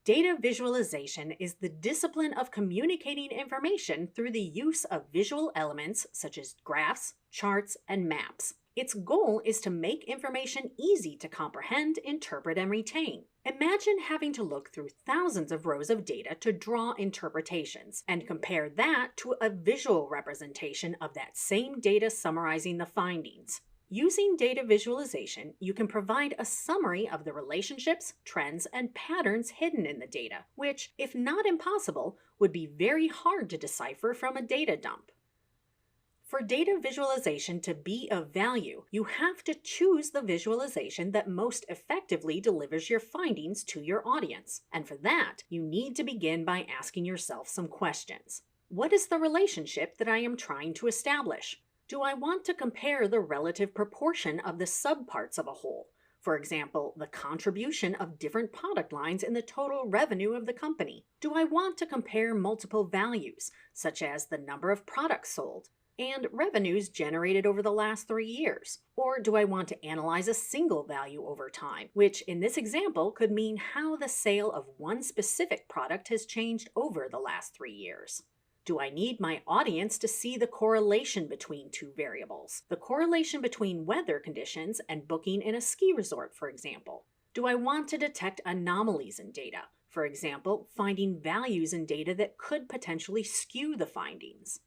Data visualization is the discipline of communicating information through the use of visual elements such as graphs, charts, and maps. Its goal is to make information easy to comprehend, interpret, and retain. Imagine having to look through thousands of rows of data to draw interpretations, and compare that to a visual representation of that same data summarizing the findings. Using data visualization, you can provide a summary of the relationships, trends, and patterns hidden in the data, which, if not impossible, would be very hard to decipher from a data dump. For data visualization to be of value, you have to choose the visualization that most effectively delivers your findings to your audience. And for that, you need to begin by asking yourself some questions. What is the relationship that I am trying to establish? Do I want to compare the relative proportion of the subparts of a whole? For example, the contribution of different product lines in the total revenue of the company. Do I want to compare multiple values, such as the number of products sold and revenues generated over the last 3 years? Or do I want to analyze a single value over time, which in this example could mean how the sale of one specific product has changed over the last 3 years? Do I need my audience to see the correlation between two variables? The correlation between weather conditions and booking in a ski resort, for example. Do I want to detect anomalies in data? For example, finding values in data that could potentially skew the findings.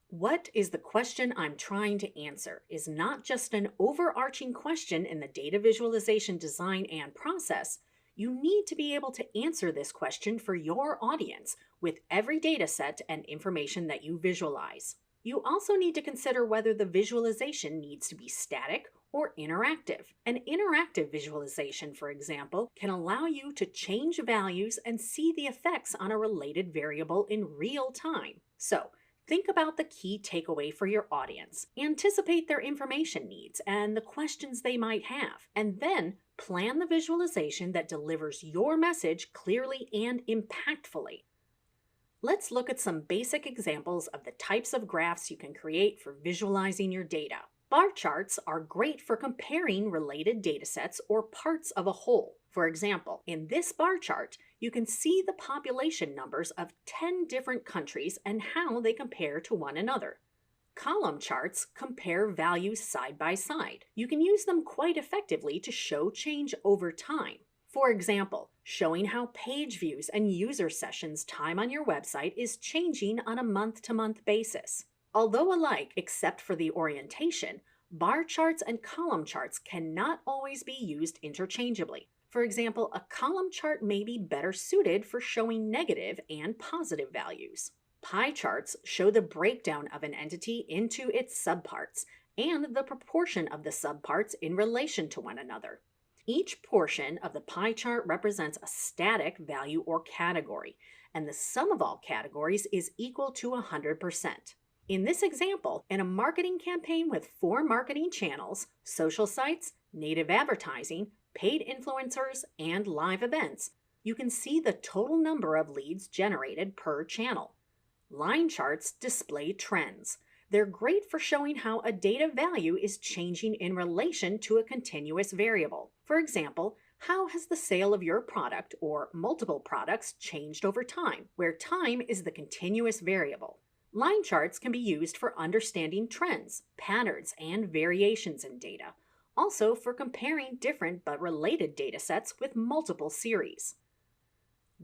What is the question I'm trying to answer is not just an overarching question in the data visualization design and process. You need to be able to answer this question for your audience with every data set and information that you visualize. You also need to consider whether the visualization needs to be static or interactive. An interactive visualization, for example, can allow you to change values and see the effects on a related variable in real time. So, think about the key takeaway for your audience, anticipate their information needs and the questions they might have, and then plan the visualization that delivers your message clearly and impactfully. Let's look at some basic examples of the types of graphs you can create for visualizing your data. Bar charts are great for comparing related datasets or parts of a whole. For example, in this bar chart, you can see the population numbers of 10 different countries and how they compare to one another. Column charts compare values side by side. You can use them quite effectively to show change over time. For example, showing how page views and user sessions time on your website is changing on a month-to-month basis. Although alike except for the orientation, bar charts and column charts cannot always be used interchangeably. For example, a column chart may be better suited for showing negative and positive values. Pie charts show the breakdown of an entity into its subparts and the proportion of the subparts in relation to one another. Each portion of the pie chart represents a static value or category, and the sum of all categories is equal to 100%. In this example, in a marketing campaign with 4 marketing channels, social sites, native advertising, paid influencers, and live events, you can see the total number of leads generated per channel. Line charts display trends. They're great for showing how a data value is changing in relation to a continuous variable. For example, how has the sale of your product or multiple products changed over time, where time is the continuous variable? Line charts can be used for understanding trends, patterns, and variations in data, also for comparing different but related datasets with multiple series.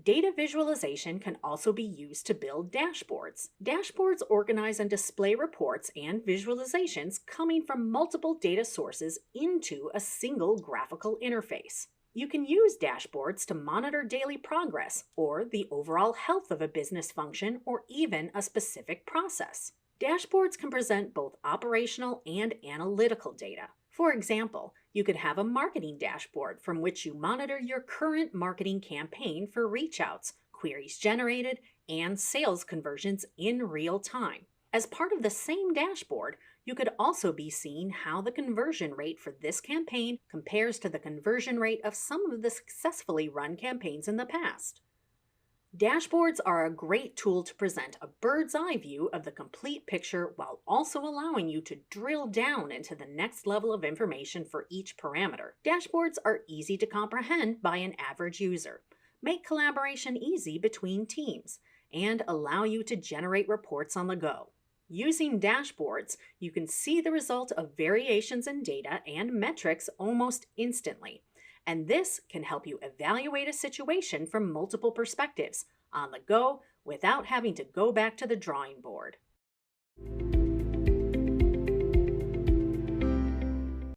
Data visualization can also be used to build dashboards. Dashboards organize and display reports and visualizations coming from multiple data sources into a single graphical interface. You can use dashboards to monitor daily progress or the overall health of a business function or even a specific process. Dashboards can present both operational and analytical data. For example, you could have a marketing dashboard from which you monitor your current marketing campaign for reach outs, queries generated, and sales conversions in real time. As part of the same dashboard, you could also be seeing how the conversion rate for this campaign compares to the conversion rate of some of the successfully run campaigns in the past. Dashboards are a great tool to present a bird's eye view of the complete picture while also allowing you to drill down into the next level of information for each parameter. Dashboards are easy to comprehend by an average user, make collaboration easy between teams, and allow you to generate reports on the go. Using dashboards, you can see the result of variations in data and metrics almost instantly. And this can help you evaluate a situation from multiple perspectives on the go without having to go back to the drawing board.